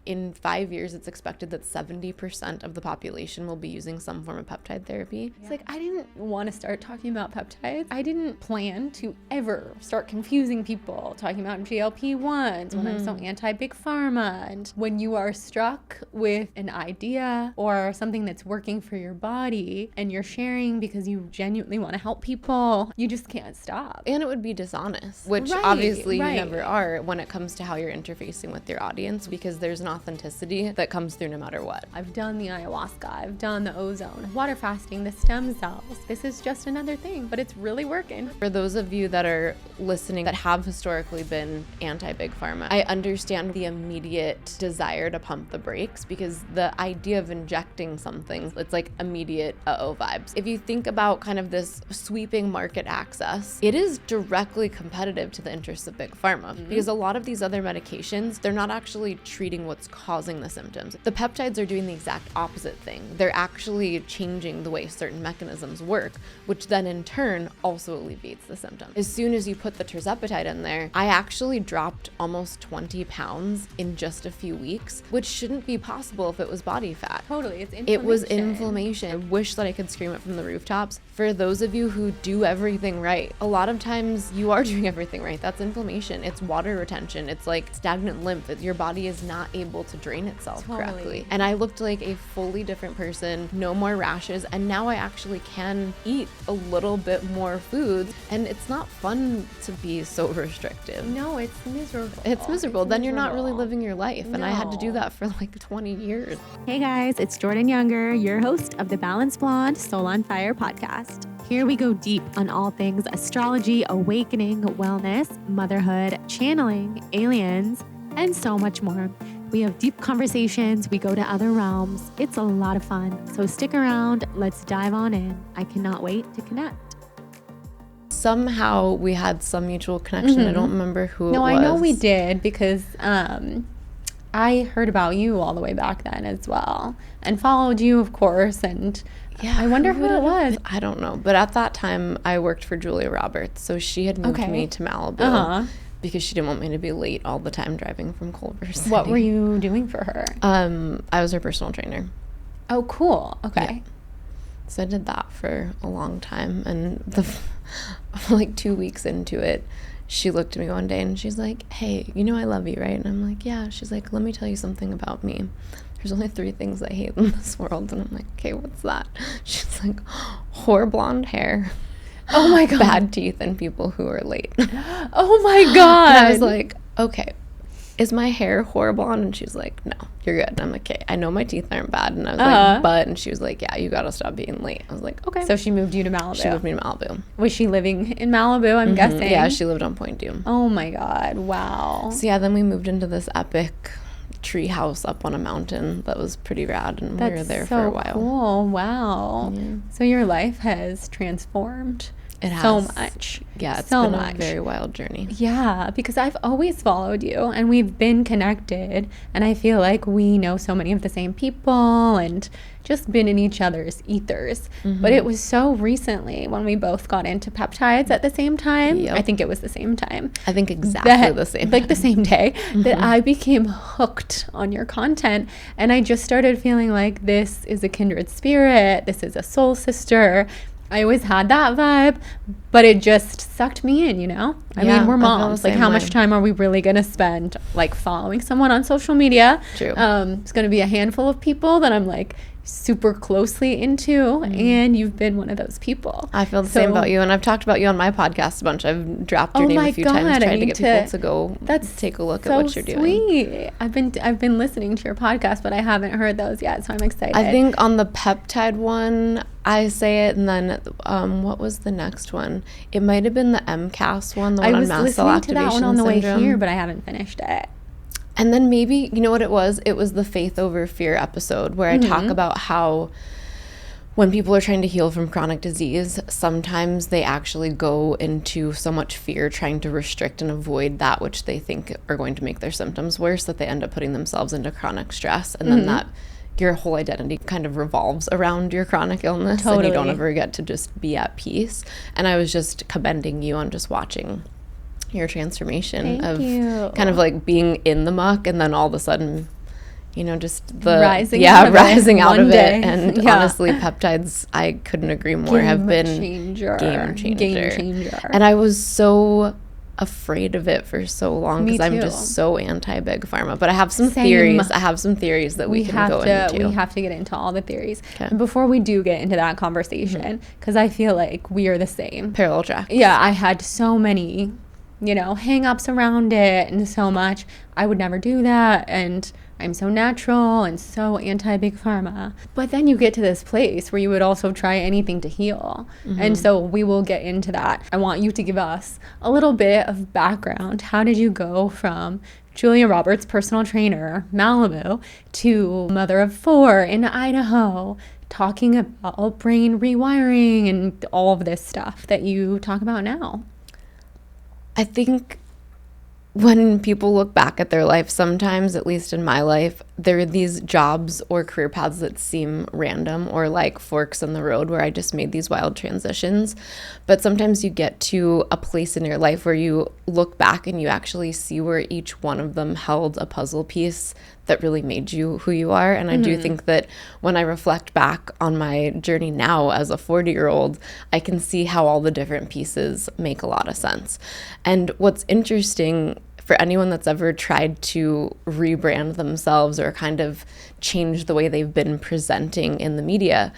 in 5 years, it's expected that 70% of the population will be using some form of peptide therapy. It's like, I didn't want to start talking about peptides. I didn't plan to ever start confusing people talking about GLP-1s when I'm so anti Big Pharma. And when you are struck with an idea or something that's working for your body and you're sharing because you genuinely want to help people, you just can't stop. And it would be dishonest, which obviously you never are when it comes to how you're interfacing with your audience, because there's an authenticity that comes through no matter what. I've done the ayahuasca, I've done the ozone, water fasting, the stem cells. This is just another thing, but it's really working. For those of you that are listening that have historically been anti-Big Pharma, I understand the immediate desire to pump the brakes, because the idea of injecting something, it's like immediate uh-oh vibes. If you think about kind of this sweeping market access, it is directly competitive to the interests of Big Pharma, because a lot of these other medications, they're not actually treating what's causing the symptoms. The peptides are doing the exact opposite thing. They're actually changing the way certain mechanisms work, which then in turn also alleviates the symptoms. As soon as you put the tirzepatide in there, I actually dropped almost 20 pounds in just a few weeks, which shouldn't be possible if it was body fat. Totally, it's inflammation. It was inflammation. I wish that I could scream it from the rooftops. For those of you who do everything right, a lot of times you are doing everything right. That's inflammation. It's water retention. It's like stagnant lymph. Your body is not able to drain itself correctly. And I looked like a fully different person, no more rashes, and now I actually can eat a little bit more food, and it's not fun to be so restrictive. No, it's miserable. It's miserable. Then you're not really living your life. And I had to do that for like 20 years. Hey guys, it's Jordan Younger, your host of the Balanced Blonde Soul on Fire podcast. Here we go deep on all things astrology, awakening, wellness, motherhood, channeling, aliens, and so much more. We have deep conversations. We go to other realms. It's a lot of fun. So stick around. Let's dive on in. I cannot wait to connect. Somehow we had some mutual connection. I don't remember who it was. No, I know we did, because I heard about you all the way back then as well, and followed you, of course, and I wonder who it was. I don't know. But at that time, I worked for Julia Roberts, so she had moved me to Malibu. Because she didn't want me to be late all the time driving from Culver City. What were you doing for her? I was her personal trainer. Oh, cool. Okay. Yeah. So I did that for a long time. And like 2 weeks into it, she looked at me one day and she's like, hey, you know I love you, right? And I'm like, yeah. She's like, let me tell you something about me. There's only 3 things I hate in this world. And I'm like, okay, what's that? She's like, whore blonde hair. Oh my God. Bad teeth and people who are late. Oh my God. And I was like, okay, is my hair horrible? And she's like, no, you're good. And I'm like, okay, I know my teeth aren't bad. And I was like, but, and she was like, yeah, you got to stop being late. I was like, okay. So she moved you to Malibu. She moved me to Malibu. Was she living in Malibu, I'm guessing? Yeah, she lived on Point Dume. Oh my God. Wow. So yeah, then we moved into this epic tree house up on a mountain that was pretty rad, and we were there for a while. Cool. Wow. Yeah. So your life has transformed. It has. So much. Yeah, it's so been much. a very wild journey. Yeah, because I've always followed you and we've been connected, and I feel like we know so many of the same people and just been in each other's ethers. But it was so recently when we both got into peptides at the same time. Yep. I think it was the same time. I think exactly the same. Like the same day that I became hooked on your content, and I just started feeling like this is a kindred spirit. This is a soul sister. I always had that vibe, but it just sucked me in, you know? I mean, we're moms. Like, how much time are we really going to spend, like, following someone on social media? True. It's going to be a handful of people that I'm, like, super closely into, and you've been one of those people. I feel the same about you, and I've talked about you on my podcast a bunch. I've dropped your name a few times, tried to get people to go take a look at what you're doing. Sweet. I've been listening to your podcast, but I haven't heard those yet, so I'm excited. I think on the peptide one, I say it, and then what was the next one? It might have been the MCAS one, the one on mast cell activation syndrome. I was listening to that one on the way here, but I haven't finished it. And then maybe, you know what it was? It was the faith over fear episode where I talk about how when people are trying to heal from chronic disease, sometimes they actually go into so much fear trying to restrict and avoid that which they think are going to make their symptoms worse, that they end up putting themselves into chronic stress. And then that your whole identity kind of revolves around your chronic illness. And you don't ever get to just be at peace. And I was just commending you on just watching your transformation. Kind of like being in the muck, and then all of a sudden just the rising out of it. And honestly, peptides, I couldn't agree more, have been game changer. And I was so afraid of it for so long because I'm just so anti Big Pharma. But I have some theories. That we can go into. We have to get into all the theories. Okay. And before we do get into that conversation, because I feel like we are the same. Parallel track. Yeah, I had so many, hang-ups around it and so much. I would never do that. And I'm so natural and so anti-Big Pharma. But then you get to this place where you would also try anything to heal. And so we will get into that. I want you to give us a little bit of background. How did you go from Julia Roberts, personal trainer, Malibu, to mother of 4 in Idaho, talking about brain rewiring and all of this stuff that you talk about now? I think when people look back at their life, sometimes, at least in my life, there are these jobs or career paths that seem random or like forks in the road where I just made these wild transitions. But sometimes you get to a place in your life where you look back and you actually see where each one of them held a puzzle piece that really made you who you are. And I do think that when I reflect back on my journey now as a 40-year-old, I can see how all the different pieces make a lot of sense. And what's interesting for anyone that's ever tried to rebrand themselves or kind of change the way they've been presenting in the media,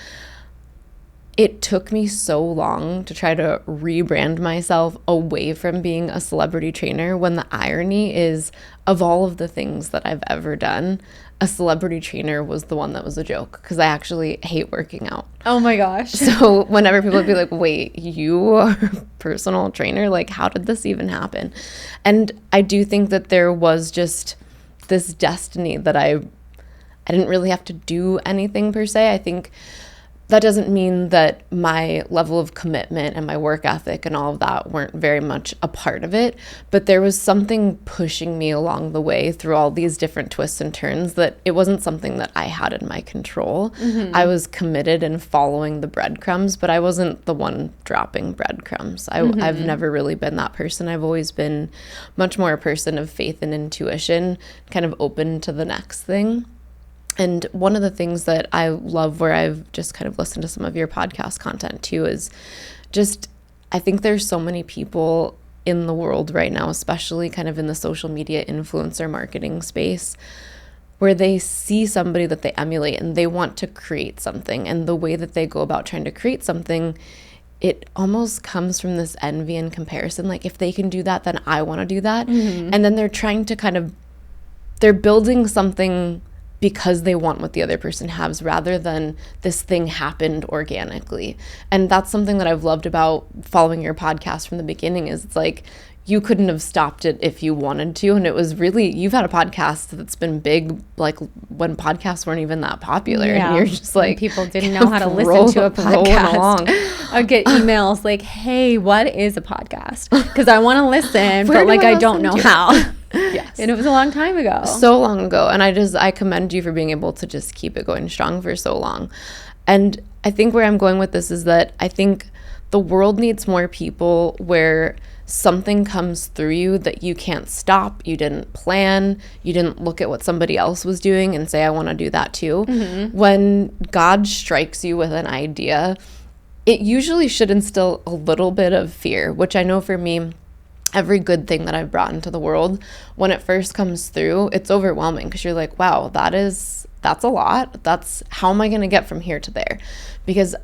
it took me so long to try to rebrand myself away from being a celebrity trainer, when the irony is, of all of the things that I've ever done, a celebrity trainer was the one that was a joke, because I actually hate working out. Oh my gosh. So whenever people would be like, wait, you are a personal trainer? Like, how did this even happen? And I do think that there was just this destiny that I didn't really have to do anything per se. I think that doesn't mean that my level of commitment and my work ethic and all of that weren't very much a part of it, but there was something pushing me along the way through all these different twists and turns that it wasn't something that I had in my control. I was committed in following the breadcrumbs, but I wasn't the one dropping breadcrumbs. I've never really been that person. I've always been much more a person of faith and intuition, kind of open to the next thing. And one of the things that I love, where I've just kind of listened to some of your podcast content too, is just, I think there's so many people in the world right now, especially kind of in the social media influencer marketing space, where they see somebody that they emulate and they want to create something. And the way that they go about trying to create something, it almost comes from this envy and comparison. Like, if they can do that, then I want to do that. And then they're trying to they're building something because they want what the other person has, rather than this thing happened organically. And that's something that I've loved about following your podcast from the beginning, is it's like, you couldn't have stopped it if you wanted to. And it was really, you've had a podcast that's been big, like when podcasts weren't even that popular. Yeah. And you're just like, people didn't know how to listen to a podcast. I'd get emails like, hey, what is a podcast? Because I want to listen, but like, I don't know how. Yes. And it was a long time ago. So long ago. And I commend you for being able to just keep it going strong for so long. And I think where I'm going with this is that I think the world needs more people where something comes through you that you can't stop, you didn't plan, you didn't look at what somebody else was doing and say, I want to do that too. When God strikes you with an idea, it usually should instill a little bit of fear, which I know for me, every good thing that I've brought into the world, when it first comes through, it's overwhelming, because you're like, wow, that's a lot. How am I going to get from here to there? Because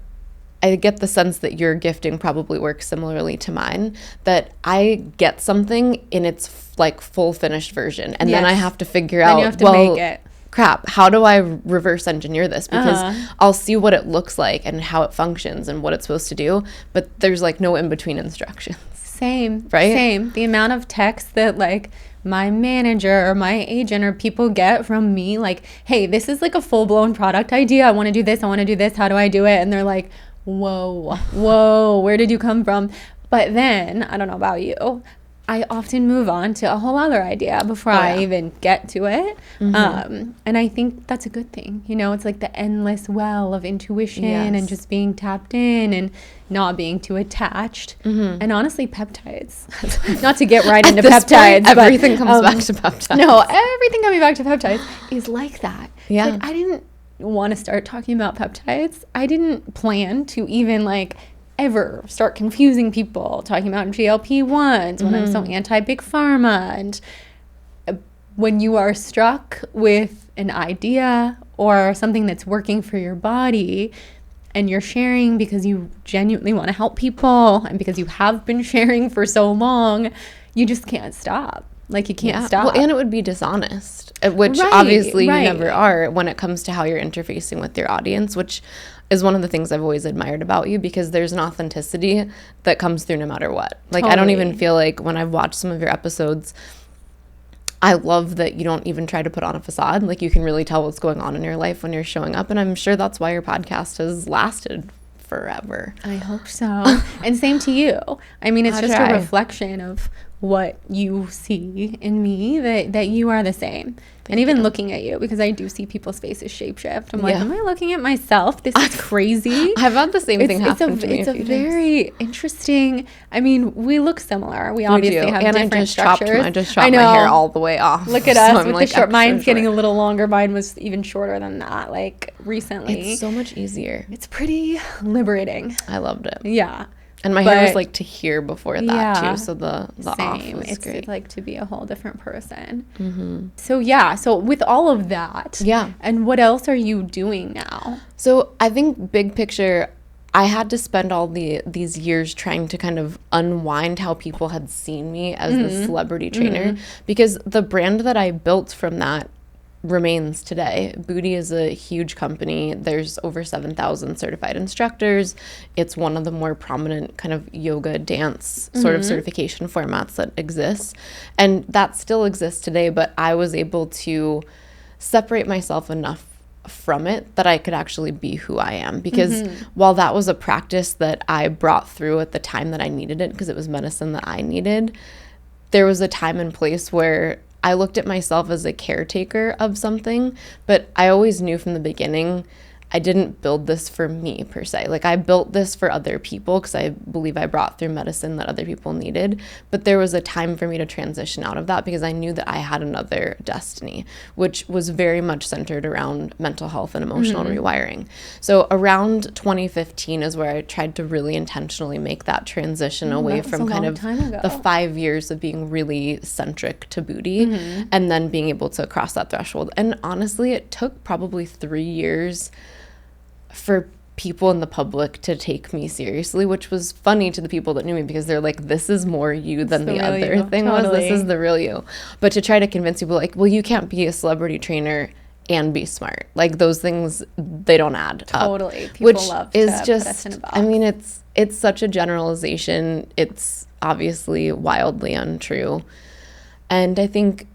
I get the sense that your gifting probably works similarly to mine, that I get something in its like full finished version, and then I have to figure out, you have to make it. Crap, how do I reverse engineer this? Because I'll see what it looks like and how it functions and what it's supposed to do, but there's like no in-between instructions. Same. Right? Same. The amount of text that like my manager or my agent or people get from me, like, hey, this is like a full-blown product idea. I want to do this. I want to do this. How do I do it? And they're like, whoa, where did you come from? But then, I don't know about you, I often move on to a whole other idea before I even get to it. And I think that's a good thing. You know, it's like the endless well of intuition and just being tapped in and not being too attached. And honestly, peptides. Not to get right into peptides. Point, everything comes back to peptides. No, everything coming back to peptides is like that. Yeah. Like, I didn't want to start talking about peptides. I didn't plan to even like ever start confusing people talking about GLP-1s when I'm so anti Big Pharma. And when you are struck with an idea or something that's working for your body and you're sharing because you genuinely want to help people and because you have been sharing for so long, you just can't stop. Like, you can't stop. Well, and it would be dishonest, which obviously you never are when it comes to how you're interfacing with your audience, which is one of the things I've always admired about you, because there's an authenticity that comes through no matter what. Like, I don't even feel like when I've watched some of your episodes, I love that you don't even try to put on a facade. Like, you can really tell what's going on in your life when you're showing up. And I'm sure that's why your podcast has lasted forever. I hope so. And same to you. I mean, it's just a reflection of what you see in me, that you are the same. And even looking at you, because I do see people's faces shapeshift. I'm like, am I looking at myself? This is crazy. I've had the same thing happen to me. It's a very interesting. I mean, we look similar. We obviously have different structures. I just chopped my hair all the way off. Look at us with the short. Mine's getting a little longer. Mine was even shorter than that. Like, recently, it's so much easier. It's pretty liberating. I loved it. Yeah. And my hair was like to here before that too, so the off was great. It's like to be a whole different person. So with all of that, and what else are you doing now? So I think big picture, I had to spend all these years trying to kind of unwind how people had seen me as the celebrity trainer, because the brand that I built from that remains today. Buti is a huge company. There's over 7,000 certified instructors. It's one of the more prominent kind of yoga dance sort of certification formats that exists. And that still exists today, but I was able to separate myself enough from it that I could actually be who I am. Because while that was a practice that I brought through at the time that I needed it, because it was medicine that I needed, there was a time and place where I looked at myself as a caretaker of something, but I always knew from the beginning I didn't build this for me per se. Like, I built this for other people because I believe I brought through medicine that other people needed. But there was a time for me to transition out of that because I knew that I had another destiny, which was very much centered around mental health and emotional rewiring. So around 2015 is where I tried to really intentionally make that transition away from kind of the 5 years of being really centric to Buti and then being able to cross that threshold. And honestly, it took probably 3 years for people in the public to take me seriously, which was funny to the people that knew me because they're like, this is more you than the other thing was. This is the real you. But to try to convince people, like, well, you can't be a celebrity trainer and be smart. Like, those things, they don't add up. People which love to is put just, us in a box. I mean, it's such a generalization. It's obviously wildly untrue. And I think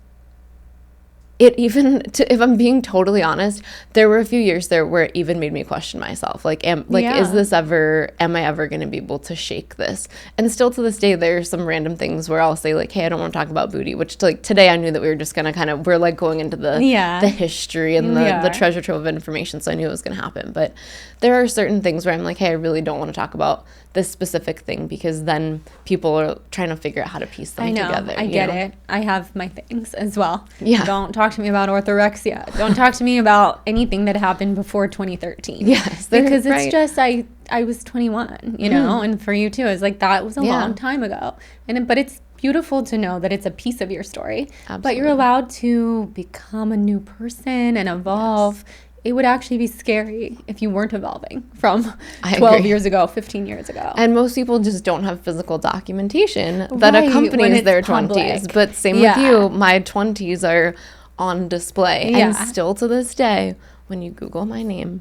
it even, if I'm being totally honest, there were a few years there where it even made me question myself. Like, am I ever going to be able to shake this? And still to this day, there's some random things where I'll say, like, hey, I don't want to talk about Buti, which, like, today I knew that we were just going to we're like going into the history and the treasure trove of information. So I knew it was going to happen. But there are certain things where I'm like, hey, I really don't want to talk about this specific thing because then people are trying to figure out how to piece them together. I get it. I have my things as well. Yeah. Don't talk to me about orthorexia. Don't talk to me about anything that happened before 2013. Yes. Because it's just, I was 21, you know, and for you too, it's like, that was a long time ago. But it's beautiful to know that it's a piece of your story. Absolutely. But you're allowed to become a new person and evolve. Yes. It would actually be scary if you weren't evolving from 12 years ago, 15 years ago. And most people just don't have physical documentation that accompanies their 20s. But same with you, my 20s are on display. And still to this day, when you Google my name,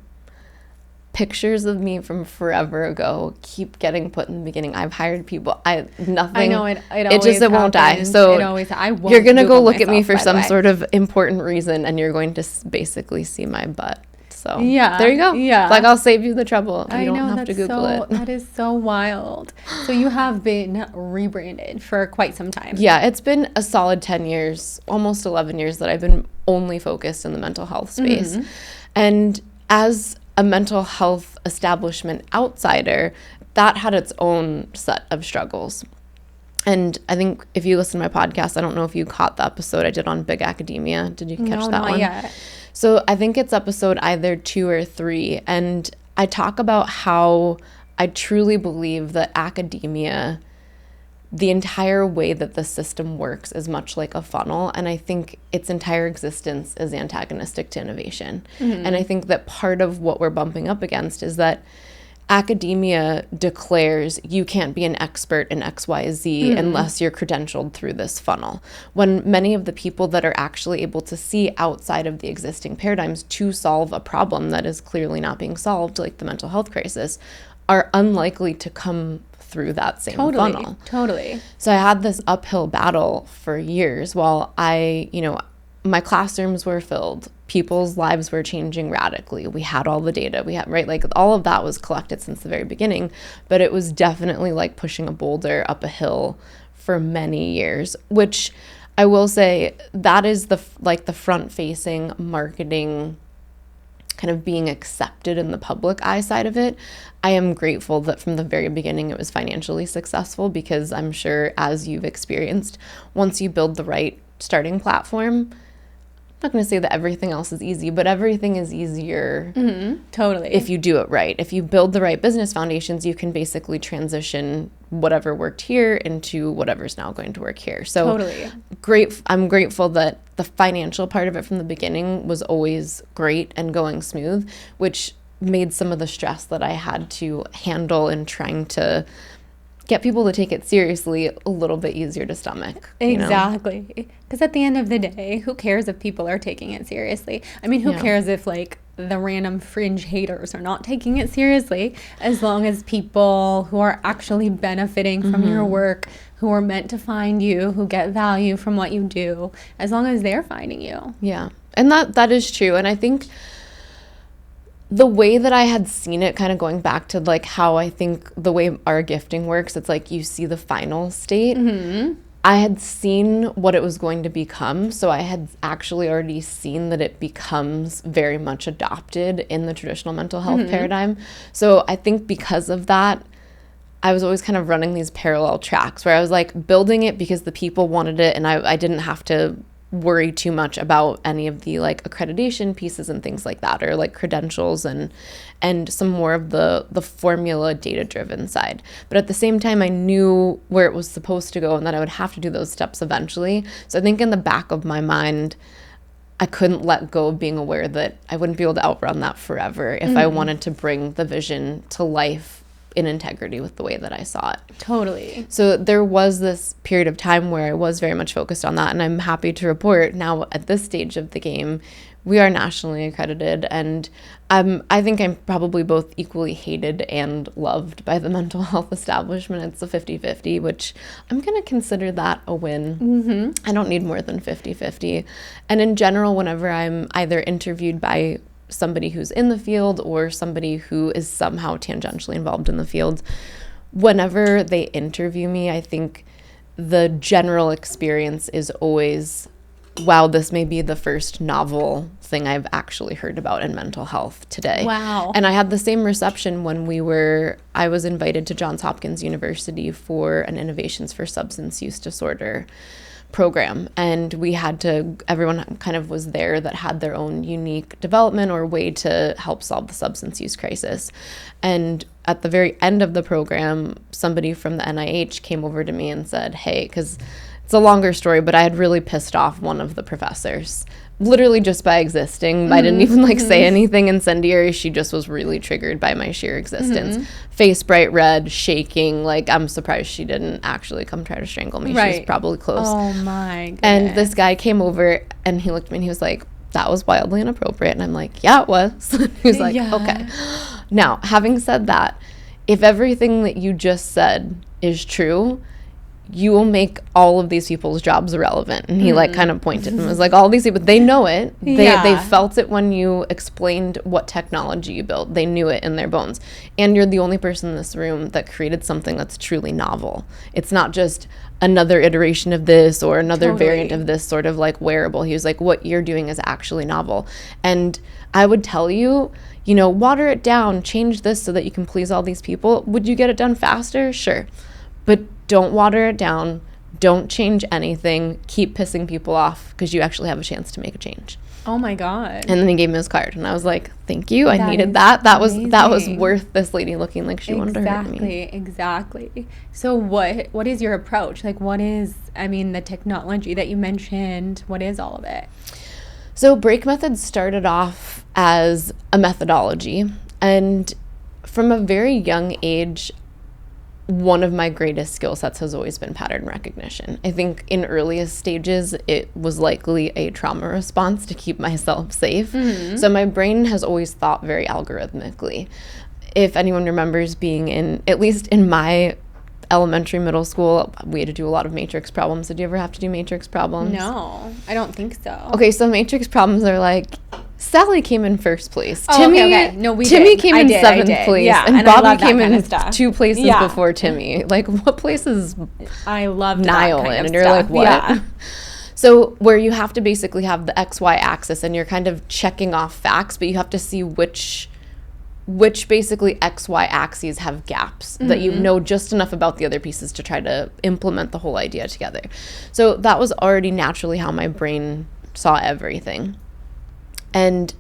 pictures of me from forever ago keep getting put in the beginning. I've hired people. I know it won't die. So you're gonna go look at me for some sort of important reason, and you're going to basically see my butt. So yeah, there you go. Yeah. Like, I'll save you the trouble. You I don't know, have to Google it. That is so wild. So you have been rebranded for quite some time. Yeah, it's been a solid 10 years, almost 11 years that I've been only focused in the mental health space. And as a mental health establishment outsider, that had its own set of struggles. And I think if you listen to my podcast, I don't know if you caught the episode I did on big academia. Did you catch that not one? Yet. So I think it's episode either 2 or 3. And I talk about how I truly believe that academia, the entire way that the system works, is much like a funnel. And I think its entire existence is antagonistic to innovation. And I think that part of what we're bumping up against is that academia declares you can't be an expert in XYZ unless you're credentialed through this funnel. When many of the people that are actually able to see outside of the existing paradigms to solve a problem that is clearly not being solved, like the mental health crisis, are unlikely to come through that same funnel. Totally. So I had this uphill battle for years while my classrooms were filled. People's lives were changing radically. We had all the data. We had, right? Like, all of that was collected since the very beginning, but it was definitely like pushing a boulder up a hill for many years, which I will say that is the front-facing marketing kind of being accepted in the public eye side of it. I am grateful that from the very beginning it was financially successful, because I'm sure, as you've experienced, once you build the right starting platform, I'm not going to say that everything else is easy, but everything is easier Totally. if you do it right. If you build the right business foundations, you can basically transition whatever worked here into whatever's now going to work here. So Totally. I'm grateful that the financial part of it from the beginning was always great and going smooth, which made some of the stress that I had to handle in trying to get people to take it seriously a little bit easier to stomach. Exactly. Because at the end of the day, who cares if people are taking it seriously? I mean, who cares if, like, the random fringe haters are not taking it seriously, as long as people who are actually benefiting from your work, who are meant to find you, who get value from what you do, as long as they're finding you. Yeah. And that is true. And I think the way that I had seen it, kind of going back to like how I think the way our gifting works, it's like you see the final state. I had seen what it was going to become, so I had actually already seen that it becomes very much adopted in the traditional mental health paradigm. So I think because of that, I was always kind of running these parallel tracks where I was like building it because the people wanted it, and I didn't have to worry too much about any of the like accreditation pieces and things like that, or like credentials and some more of the formula data driven side. But at the same time, I knew where it was supposed to go and that I would have to do those steps eventually. So I think in the back of my mind, I couldn't let go of being aware that I wouldn't be able to outrun that forever if I wanted to bring the vision to life in integrity with the way that I saw it. Totally. So there was this period of time where I was very much focused on that, and I'm happy to report now at this stage of the game, we are nationally accredited, and I think I'm probably both equally hated and loved by the mental health establishment. It's a 50-50, which I'm going to consider that a win. I don't need more than 50-50. And in general, whenever I'm either interviewed by somebody who's in the field or somebody who is somehow tangentially involved in the field, whenever they interview me, I think the general experience is always, wow, this may be the first novel thing I've actually heard about in mental health today. Wow. And I had the same reception when I was invited to Johns Hopkins University for an Innovations for Substance Use Disorder program, and everyone kind of was there that had their own unique development or way to help solve the substance use crisis. And at the very end of the program, somebody from the NIH came over to me and said, hey, because it's a longer story, but I had really pissed off one of the professors, literally just by existing. I didn't even say anything incendiary. She just was really triggered by my sheer existence. Face bright red, shaking. Like, I'm surprised she didn't actually come try to strangle me. Right. She was probably close. Oh my goodness. And this guy came over and he looked at me and he was like, that was wildly inappropriate. And I'm like, yeah, it was. He was like, okay. Now, having said that, if everything that you just said is true, you will make all of these people's jobs irrelevant. And he like kind of pointed and was like, all these people, they know it. They felt it when you explained what technology you built. They knew it in their bones. And you're the only person in this room that created something that's truly novel. It's not just another iteration of this or another variant of this sort of like wearable. He was like, what you're doing is actually novel. And I would tell you, you know, water it down, change this so that you can please all these people. Would you get it done faster? Sure. But don't water it down. Don't change anything. Keep pissing people off because you actually have a chance to make a change. Oh my God. And then he gave me his card and I was like, thank you. I needed that. That was worth this lady looking like she wanted to hurt me. Exactly. So what is your approach? Like what is, I mean, the technology that you mentioned, what is all of it? So break methods started off as a methodology, and from a very young age, one of my greatest skill sets has always been pattern recognition. I think in earliest stages, it was likely a trauma response to keep myself safe. So my brain has always thought very algorithmically. If anyone remembers being in, at least in my elementary, middle school, we had to do a lot of matrix problems. Did you ever have to do matrix problems? No, I don't think so. Okay, so matrix problems are like, Sally came in first place. Oh, Timmy, okay. No, Timmy came in seventh place. Yeah, and Bobby came in stuff. 2 places before Timmy. Like, what place is I love Niall in? And you're stuff. like, what? Yeah. So where you have to basically have the XY axis and you're kind of checking off facts, but you have to see which basically XY axes have gaps that you know just enough about the other pieces to try to implement the whole idea together. So that was already naturally how my brain saw everything. And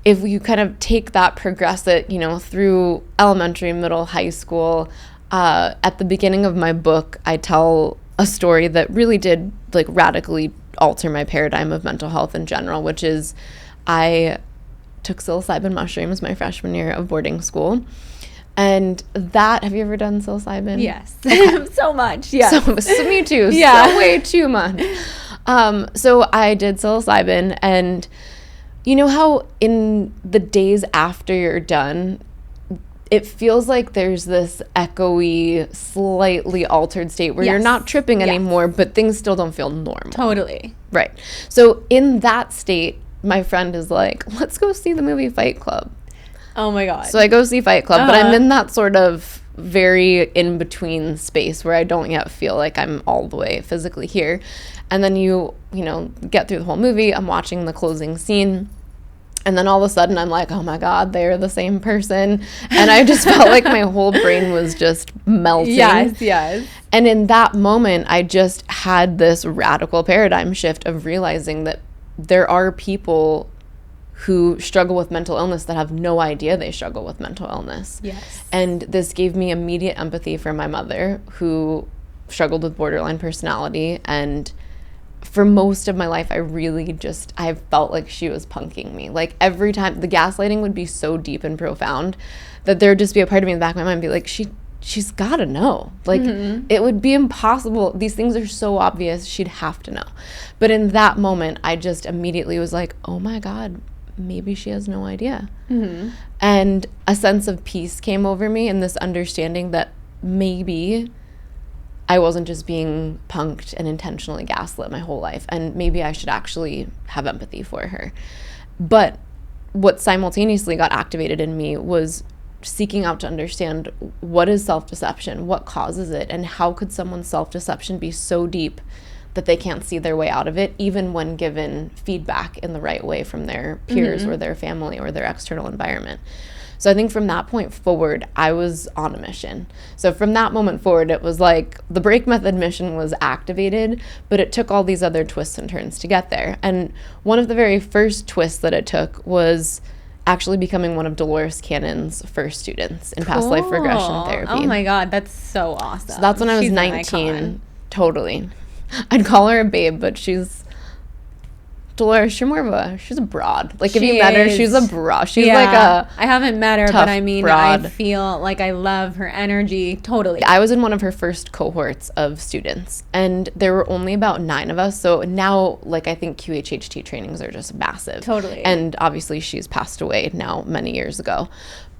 if you kind of take that, progress it, you know, through elementary, middle, high school, at the beginning of my book, I tell a story that really did like radically alter my paradigm of mental health in general, which is I took psilocybin mushrooms my freshman year of boarding school. And that, have you ever done psilocybin? Yes. Okay. So much. Yeah. So me too. Yeah. So way too much. So I did psilocybin, and you know how in the days after you're done, it feels like there's this echoey, slightly altered state where you're not tripping anymore, but things still don't feel normal. Totally. Right. So in that state, my friend is like, let's go see the movie Fight Club. Oh my God. So I go see Fight Club, but I'm in that sort of very in-between space where I don't yet feel like I'm all the way physically here. And then you know, get through the whole movie. I'm watching the closing scene. And then all of a sudden I'm like, oh my God, they're the same person. And I just felt like my whole brain was just melting. Yes. And in that moment, I just had this radical paradigm shift of realizing that there are people who struggle with mental illness that have no idea they struggle with mental illness. Yes. And this gave me immediate empathy for my mother, who struggled with borderline personality. And for most of my life, I felt like she was punking me. Like every time, the gaslighting would be so deep and profound that there would just be a part of me in the back of my mind be like, she's got to know. Like, it would be impossible. These things are so obvious. She'd have to know. But in that moment, I just immediately was like, oh my God, maybe she has no idea. And a sense of peace came over me, and this understanding that maybe I wasn't just being punked and intentionally gaslit my whole life, and maybe I should actually have empathy for her. But what simultaneously got activated in me was seeking out to understand, what is self-deception, what causes it, and how could someone's self-deception be so deep that they can't see their way out of it, even when given feedback in the right way from their peers or their family or their external environment. So I think from that point forward, I was on a mission. So from that moment forward, it was like the break method mission was activated, but it took all these other twists and turns to get there. And one of the very first twists that it took was actually becoming one of Dolores Cannon's first students in past life regression therapy. Oh my God, that's so awesome. So that's when I was 19. Totally. I'd call her a babe, but Dolores, she's a broad. Like, if you met her, she's a broad. She's like a I haven't met her, but I mean, broad. I feel like I love her energy. Totally. I was in one of her first cohorts of students, and there were only about 9 of us. So now, like, I think QHHT trainings are just massive. Totally. And obviously she's passed away now many years ago.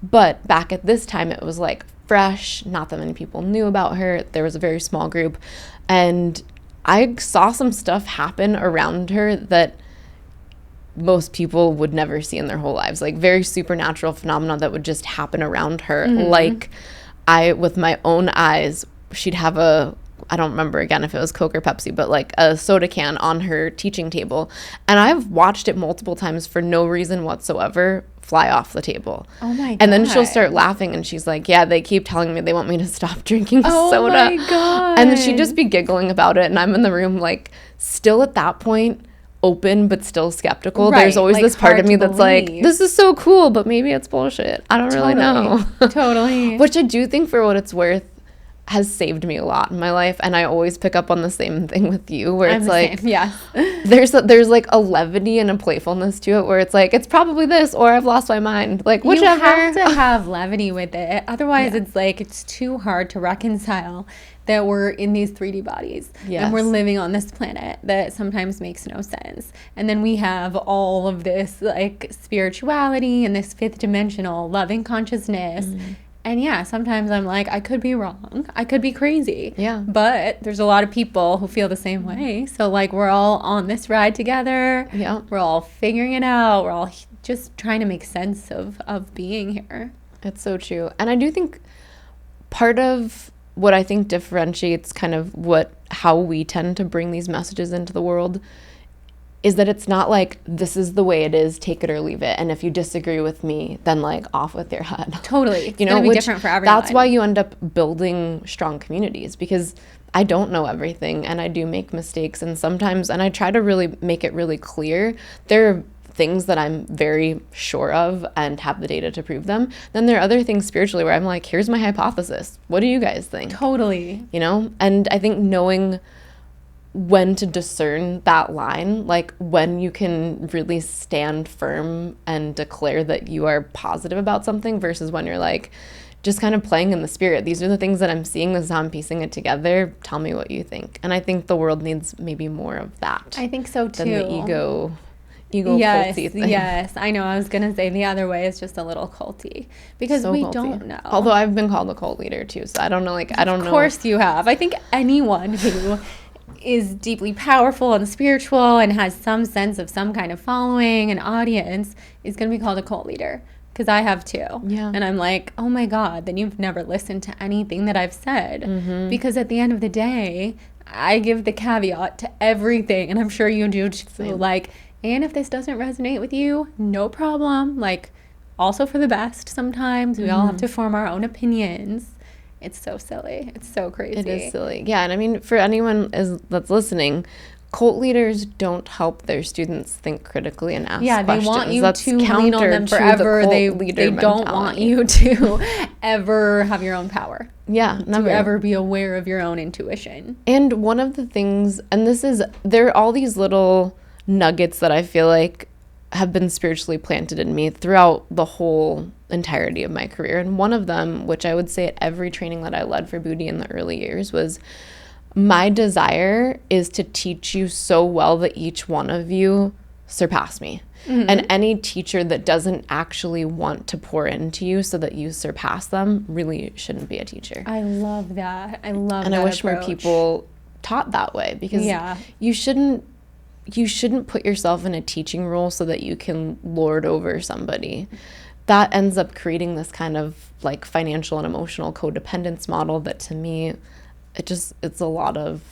But back at this time, it was like fresh, not that many people knew about her. There was a very small group, and I saw some stuff happen around her that most people would never see in their whole lives, like very supernatural phenomena that would just happen around her. Like with my own eyes, she'd have I don't remember again if it was Coke or Pepsi, but like a soda can on her teaching table. And I've watched it multiple times for no reason whatsoever fly off the table. Oh my God. And then she'll start laughing and she's like, yeah, they keep telling me they want me to stop drinking soda. Oh my God. And then she'd just be giggling about it. And I'm in the room like still at that point open but still skeptical. Right, There's always like, this part of me hard to that's like, believe. this is so cool, but maybe it's bullshit. I don't really know. Totally. Which I do think, for what it's worth, has saved me a lot in my life. And I always pick up on the same thing with you, where it's like, yeah, there's like a levity and a playfulness to it, where it's like, it's probably this, or I've lost my mind, like whichever. You have to have levity with it, otherwise it's like it's too hard to reconcile that we're in these 3D bodies and we're living on this planet that sometimes makes no sense. And then we have all of this like spirituality and this fifth dimensional loving consciousness. And yeah, sometimes I'm like, I could be wrong. I could be crazy. Yeah. But there's a lot of people who feel the same way. So like we're all on this ride together. Yeah. We're all figuring it out. We're all just trying to make sense of being here. It's so true. And I do think part of what I think differentiates kind of how we tend to bring these messages into the world is that it's not like, this is the way it is, take it or leave it. And if you disagree with me, then like off with your head. Totally. It's gonna be different for everyone. That's why you end up building strong communities, because I don't know everything and I do make mistakes. And sometimes, and I try to really make it really clear, there are things that I'm very sure of and have the data to prove them. Then there are other things spiritually where I'm like, here's my hypothesis. What do you guys think? Totally. You know? And I think knowing when to discern that line, like when you can really stand firm and declare that you are positive about something versus when you're like just kind of playing in the spirit. These are the things that I'm seeing, this is how I'm piecing it together. Tell me what you think. And I think the world needs maybe more of that. I think so too. Than the ego yes, culty thing. Yes, I know. I was gonna say the other way is just a little culty because So we culty. don't know. Although I've been called a cult leader too, so I don't know. Like I don't know. Of course you have. I think anyone who is deeply powerful and spiritual and has some sense of some kind of following and audience is gonna be called a cult leader. Because I have too. Yeah. And I'm like, oh my God, then you've never listened to anything that I've said. Mm-hmm. Because at the end of the day, I give the caveat to everything, and I'm sure you do too. Same. Like, and if this doesn't resonate with you, no problem. Like, also for the best sometimes. We all have to form our own opinions. It's so silly. It's so crazy. It is silly. Yeah, and I mean, for anyone that's listening, cult leaders don't help their students think critically and ask questions. They want you That's to lean on them forever. They don't want you to ever have your own power. Yeah, never. To ever be aware of your own intuition. And one of the things, and there are all these little nuggets that I feel like have been spiritually planted in me throughout the whole entirety of my career. And one of them, which I would say at every training that I led for Buti in the early years, was my desire is to teach you so well that each one of you surpass me. Mm-hmm. And any teacher that doesn't actually want to pour into you so that you surpass them really shouldn't be a teacher. I love that. And I wish more people taught that way, because you shouldn't put yourself in a teaching role so that you can lord over somebody. That ends up creating this kind of like financial and emotional codependence model that, to me, it's a lot of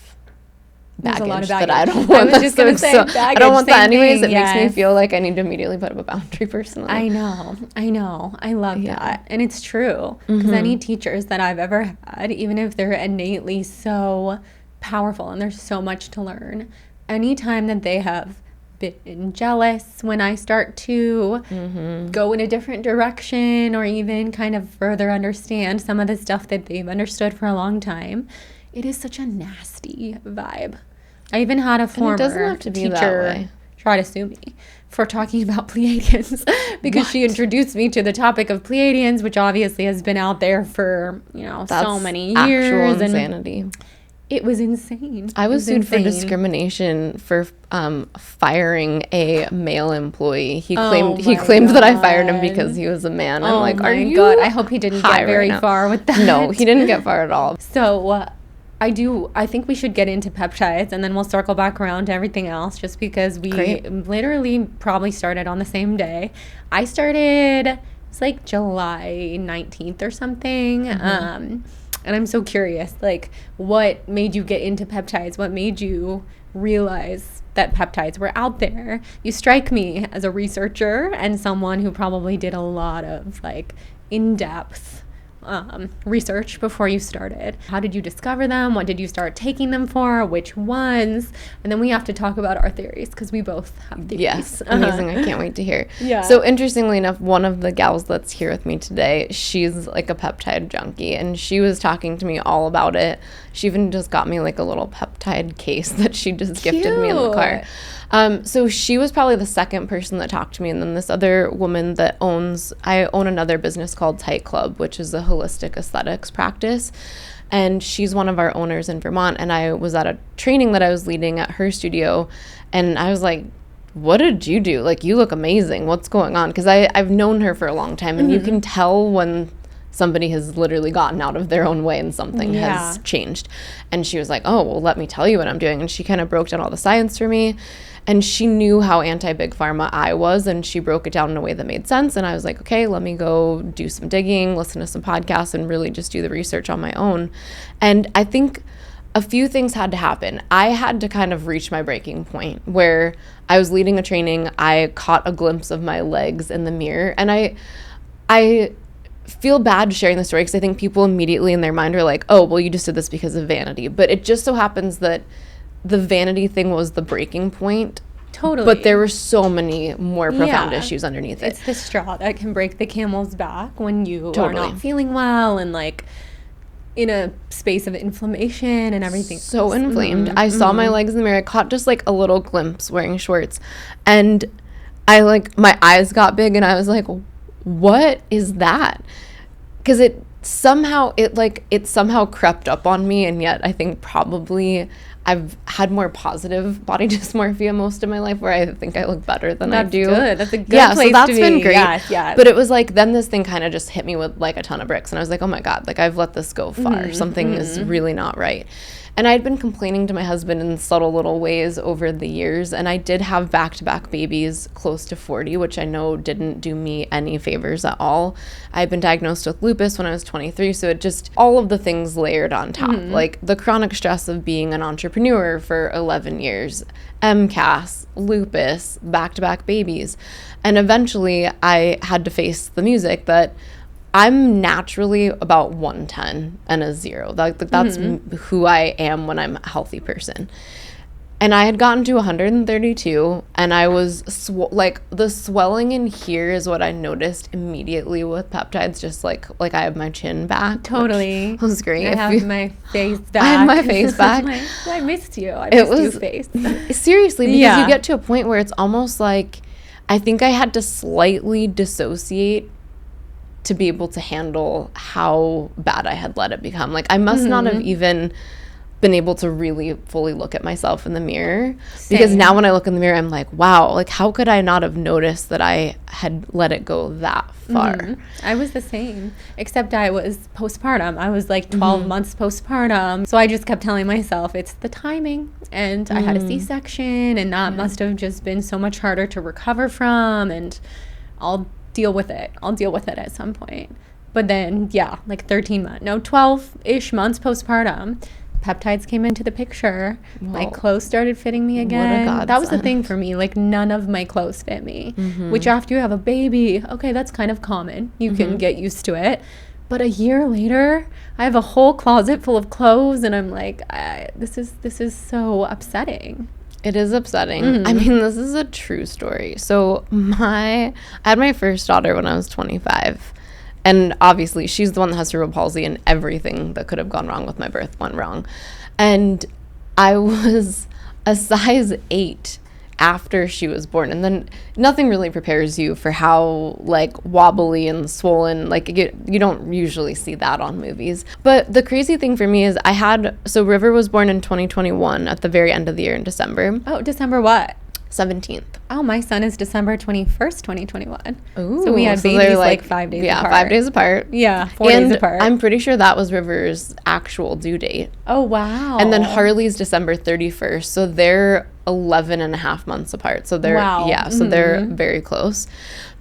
baggage that I don't want. I was just going to say baggage. I don't want that anyways. It makes me feel like I need to immediately put up a boundary personally. I know. I love that. And it's true. Because any teachers that I've ever had, even if they're innately so powerful and there's so much to learn, anytime that they have been jealous when I start to go in a different direction or even kind of further understand some of the stuff that they've understood for a long time, it is such a nasty vibe. I even had a former teacher try to sue me for talking about Pleiadians because she introduced me to the topic of Pleiadians, which obviously has been out there for, so many years. Actual insanity. It was insane. I was sued for insane. discrimination for firing a male employee. He Oh claimed my that I fired him God. because he was a man. I'm Oh like, my are you God. I hope he didn't high get very right now? far with that. No, he didn't get far at all. So I think we should get into peptides, and then we'll circle back around to everything else, just because we Great. literally probably started on the same day. I started, it's like July 19th or something. And I'm so curious, like, what made you get into peptides? What made you realize that peptides were out there? You strike me as a researcher and someone who probably did a lot of, like, in-depth research before you started. How did you discover them? What did you start taking them for? Which ones? And then we have to talk about our theories, because we both have theories. Yes, amazing. I can't wait to hear. Yeah. So interestingly enough, one of the gals that's here with me today, she's like a peptide junkie, and she was talking to me all about it. She even just got me like a little peptide case that she just gifted me in the car. So she was probably the second person that talked to me. And then this other woman that I own another business called Tight Club, which is a holistic aesthetics practice. And she's one of our owners in Vermont. And I was at a training that I was leading at her studio. And I was like, what did you do? Like, you look amazing. What's going on? Because I've known her for a long time. And you can tell when somebody has literally gotten out of their own way and something has changed. And she was like, oh, well, let me tell you what I'm doing. And she kind of broke down all the science for me. And she knew how anti-Big Pharma I was, and she broke it down in a way that made sense. And I was like, okay, let me go do some digging, listen to some podcasts, and really just do the research on my own. And I think a few things had to happen. I had to kind of reach my breaking point where I was leading a training. I caught a glimpse of my legs in the mirror. And I feel bad sharing the story, because I think people immediately in their mind are like, oh, well, you just did this because of vanity. But it just so happens that the vanity thing was the breaking point. Totally. But there were so many more profound issues underneath it. It's the straw that can break the camel's back when you are Totally. not feeling well and, like, in a space of inflammation and everything. So inflamed. I saw my legs in the mirror. I caught just like a little glimpse wearing shorts. And my eyes got big, and I was like, what is that? Because it somehow crept up on me. And yet I think probably I've had more positive body dysmorphia most of my life, where I think I look better than I do. That's good. That's a good place place so that's to been be. great. Yes. But it was like, then this thing kind of just hit me with like a ton of bricks. And I was like, oh my God, like I've let this go far. Something is really not right. And I'd been complaining to my husband in subtle little ways over the years. And I did have back-to-back babies close to 40, which I know didn't do me any favors at all. I'd been diagnosed with lupus when I was 23. So it just, all of the things layered on top. Like the chronic stress of being an entrepreneur for 11 years, MCAS, lupus, back-to-back babies. And eventually I had to face the music that I'm naturally about 110 and a 0. That's who I am when I'm a healthy person. And I had gotten to 132, and I was the swelling in here is what I noticed immediately with peptides. Just like I have my chin back. Totally. It was great. I have my face back. I have my face back. I missed you. I missed your face. Seriously, because you get to a point where it's almost like I think I had to slightly dissociate to be able to handle how bad I had let it become. Like, I must not have even been able to really fully look at myself in the mirror. Because now when I look in the mirror, I'm like, wow, like, how could I not have noticed that I had let it go that far? I was the same, except I was postpartum. I was like 12 months postpartum. So I just kept telling myself, it's the timing. And I had a C-section, and that must have just been so much harder to recover from. And I'll deal with it at some point. But then, 12-ish months postpartum, peptides came into the picture. Whoa. My clothes started fitting me again. That was the thing for me. Like, none of my clothes fit me, which after you have a baby, okay, that's kind of common. You can get used to it. But a year later, I have a whole closet full of clothes, and I'm like, this is so upsetting. It is upsetting. I mean, this is a true story. So I had my first daughter when I was 25. And obviously, she's the one that has cerebral palsy, and everything that could have gone wrong with my birth went wrong. And I was a size 8. after she was born. And then nothing really prepares you for how like wobbly and swollen, like you don't usually see that on movies. But the crazy thing for me is so River was born in 2021 at the very end of the year in December. Oh, December what? 17th. Oh, my son is December 21st, 2021. Ooh, so we had babies like 5 days apart. 5 days apart. Yeah, 4 days apart. I'm pretty sure that was River's actual due date. Oh, wow. And then Harley's December 31st. So they're 11 and a half months apart. So they're, so they're very close.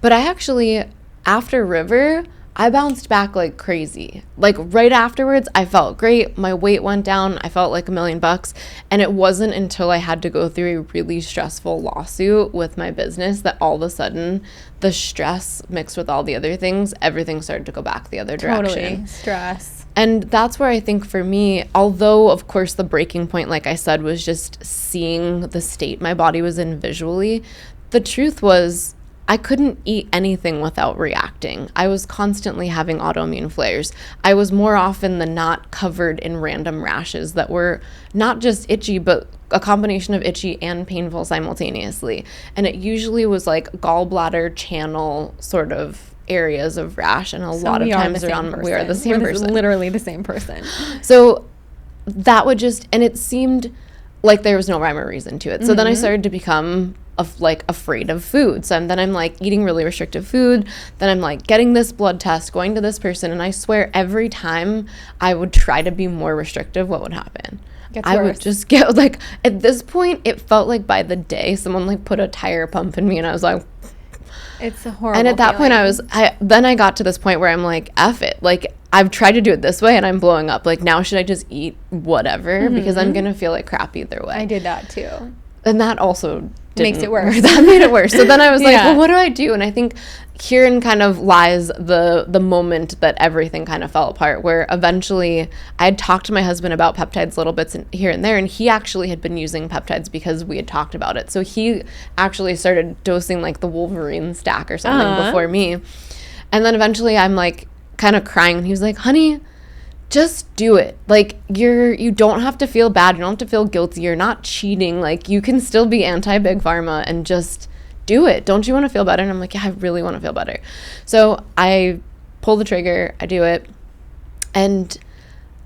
But I actually, after River, I bounced back like crazy. Like right afterwards, I felt great. My weight went down. I felt like $1,000,000. And it wasn't until I had to go through a really stressful lawsuit with my business that all of a sudden the stress mixed with all the other things, everything started to go back the other direction. Totally. Stress. And that's where I think for me, although of course the breaking point, like I said, was just seeing the state my body was in visually, the truth was I couldn't eat anything without reacting. I was constantly having autoimmune flares. I was more often than not covered in random rashes that were not just itchy, but a combination of itchy and painful simultaneously. And it usually was like gallbladder channel sort of areas of rash, and a lot of times we are the same person. Literally the same person. So that would just, and it seemed like there was no rhyme or reason to it. So then I started to become afraid of food. So then I'm like eating really restrictive food. Then I'm like getting this blood test, going to this person. And I swear every time I would try to be more restrictive, what would happen? I would just get like, at this point, it felt like by the day someone like put a tire pump in me, and I was like, it's a horrible And at that point I got to this point where I'm like, F it. Like I've tried to do it this way and I'm blowing up. Like now should I just eat whatever? Because I'm going to feel like crap either way. I did that too. And that also makes it worse. That made it worse. So then I was like, well, what do I do? And I think herein kind of lies the moment that everything kind of fell apart, where eventually I had talked to my husband about peptides little bits here and there, and he actually had been using peptides because we had talked about it. So he actually started dosing like the Wolverine stack or something before me. And then eventually I'm like kind of crying, and he was like, honey, just do it. Like you don't have to feel bad. You don't have to feel guilty. You're not cheating. Like you can still be anti Big Pharma and just do it. Don't you want to feel better? And I'm like, yeah, I really want to feel better. So I pull the trigger, I do it. And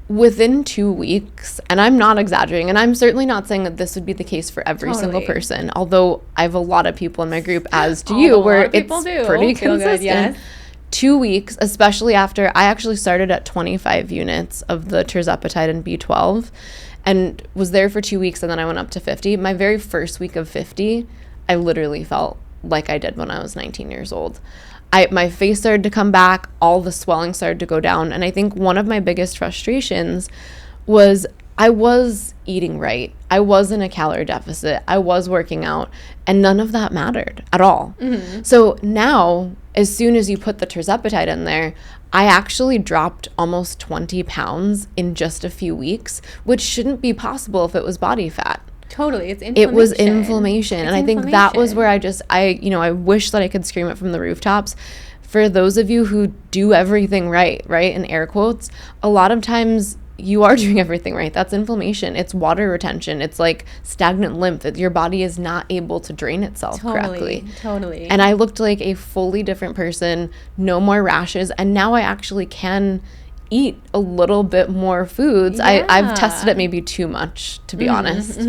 within 2 weeks, and I'm not exaggerating, and I'm certainly not saying that this would be the case for every single person, although I have a lot of people in my group, as do you, where it's pretty consistent. Yes. 2 weeks, especially after I actually started at 25 units of the tirzepatide and B12 and was there for 2 weeks, and then I went up to 50. My very first week of 50, I literally felt like I did when I was 19 years old. My face started to come back, all the swelling started to go down, and I think one of my biggest frustrations was I was eating right. I was in a calorie deficit. I was working out, and none of that mattered at all. Mm-hmm. So now, as soon as you put the tirzepatide in there, I actually dropped almost 20 pounds in just a few weeks, which shouldn't be possible if it was body fat. Totally, it's inflammation. It was inflammation. And I think that was where I wish that I could scream it from the rooftops. For those of you who do everything right, in air quotes, a lot of times you are doing everything right. That's inflammation. It's water retention. It's like stagnant lymph. Your body is not able to drain itself correctly. Totally. And I looked like a fully different person, no more rashes, and now I actually can eat a little bit more foods. Yeah. I've tested it maybe too much, to be honest.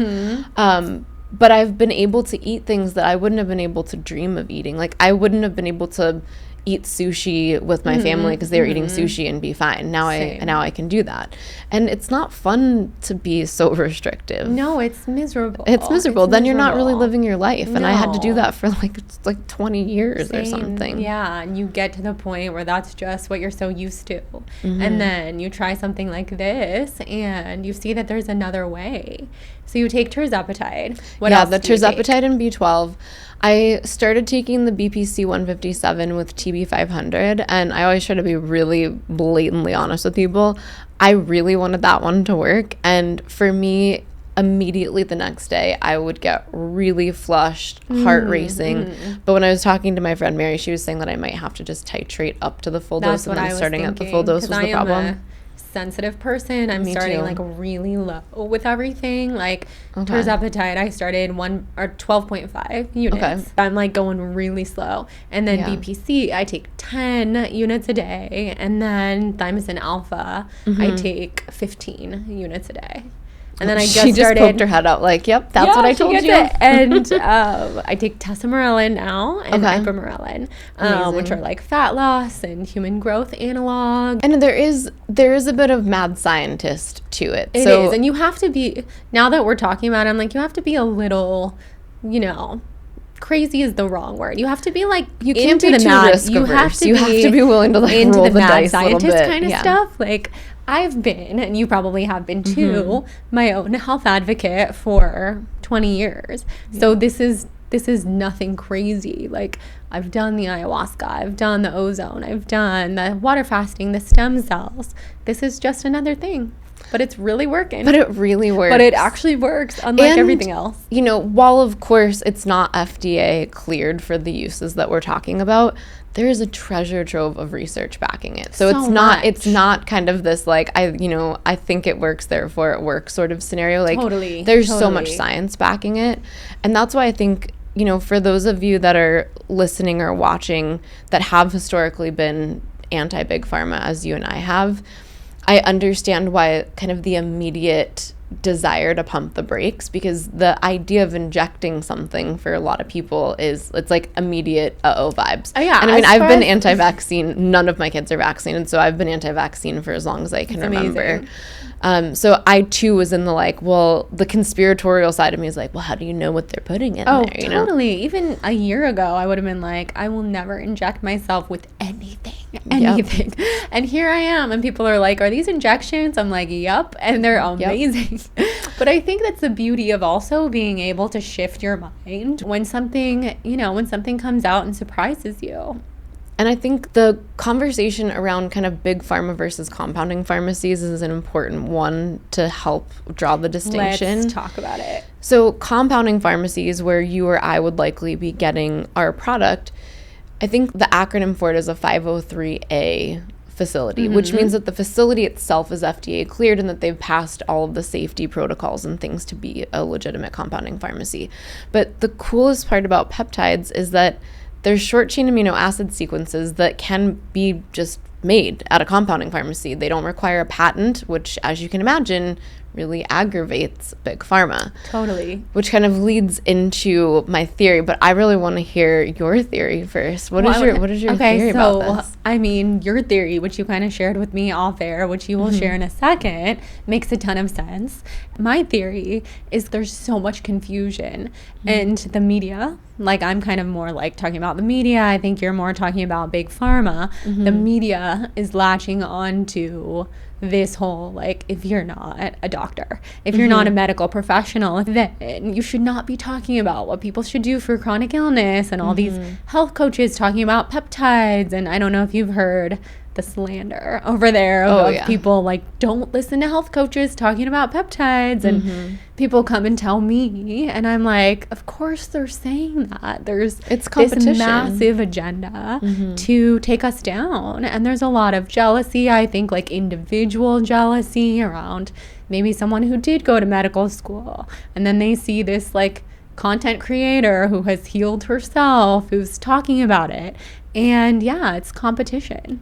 But I've been able to eat things that I wouldn't have been able to dream of eating. Like I wouldn't have been able to eat sushi with my family because they were eating sushi and be fine. Now I can do that. And it's not fun to be so restrictive. No, it's miserable. Then you're not really living your life. And I had to do that for like 20 years or something. Yeah, and you get to the point where that's just what you're so used to. And then you try something like this and you see that there's another way. So you take tirzepatide. What else the tirzepatide and B12. I started taking the BPC 157 with TB 500, and I always try to be really blatantly honest with people. I really wanted that one to work, and for me, immediately the next day, I would get really flushed, heart racing. But when I was talking to my friend Mary, she was saying that I might have to just titrate up to the full dose, and then starting at the full dose was the problem. sensitive person. I'm Me starting too. like really low with everything. Like Okay. tirzepatide, I started 12.5 units. Okay. I'm like going really slow. And then Yeah. BPC, I take 10 units a day. And then thymosin alpha, I take 15 units a day. And then I she just started, poked her head out like, yep, that's what I she told gets you. it. And I take tesamorelin now and Okay. ipamorelin, Amazing. which are like fat loss and human growth analog. And there is a bit of mad scientist to it. It So is. And you have to be, now that we're talking about it, I'm like, you have to be a little, crazy is the wrong word. You have to be like, you can't into be the too mad. risk You have averse. to You have to be willing to like into roll the the mad dice a little scientist bit. kind of Yeah. stuff. Like I've been, and you probably have been too, my own health advocate for 20 years. So this is nothing crazy. Like I've done the ayahuasca, I've done the ozone, I've done the water fasting, the stem cells. This is just another thing, but it's really working. But it really works. But it actually works, unlike And, everything else. While of course it's not FDA cleared for the uses that we're talking about, there is a treasure trove of research backing it. So it's not kind of this like I think it works, therefore it works sort of scenario. Like Totally, there's so much totally. science backing it. And that's why I think, for those of you that are listening or watching that have historically been anti Big Pharma, as you and I have, I understand why kind of the immediate desire to pump the brakes, because the idea of injecting something for a lot of people is it's like immediate vibes. Oh, yeah. And I mean, as I've far been as- anti-vaccine. None of my kids are vaccinated, so I've been anti-vaccine for as long as I can That's remember. amazing. So I too was in the like, well, the conspiratorial side of me is like, well, how do you know what they're putting in Oh, there? You know? totally. Even a year ago, I would have been like, I will never inject myself with anything. And here I am. And people are like, are these injections? I'm like, yep. And they're amazing. But I think that's the beauty of also being able to shift your mind when something comes out and surprises you. And I think the conversation around kind of big pharma versus compounding pharmacies is an important one to help draw the distinction. Let's talk about it. So compounding pharmacies, where you or I would likely be getting our product, I think the acronym for it is a 503A facility, which means that the facility itself is FDA cleared and that they've passed all of the safety protocols and things to be a legitimate compounding pharmacy. But the coolest part about peptides is that there's short chain amino acid sequences that can be just made at a compounding pharmacy. They don't require a patent, which, as you can imagine, really aggravates Big Pharma. Totally. Which kind of leads into my theory, but I really want to hear your theory first. What is your theory about this? I mean, your theory, which you kind of shared with me off air, which you will share in a second, makes a ton of sense. My theory is there's so much confusion and the media, like I'm kind of more like talking about the media. I think you're more talking about Big Pharma. The media is latching on to this whole, like, if you're not a doctor, if you're not a medical professional, then you should not be talking about what people should do for chronic illness, and all these health coaches talking about peptides. And I don't know if you've heard the slander over there of people like, don't listen to health coaches talking about peptides. And people come and tell me, and I'm like, of course they're saying that. There's It's competition. this massive agenda to take us down. And there's a lot of jealousy, I think, like individual jealousy around maybe someone who did go to medical school, and then they see this like content creator who has healed herself, who's talking about it. And yeah, it's competition.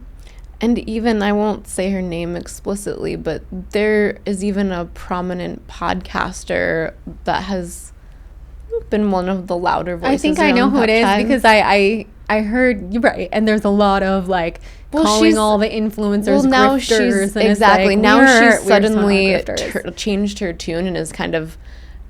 And even, I won't say her name explicitly, but there is even a prominent podcaster that has been one of the louder voices. I think I know around who it is, peptides. because I heard you're right. And there's a lot of like calling all the influencers now grifters. she's And exactly it's like, now we're she's suddenly grifters. changed her tune and is kind of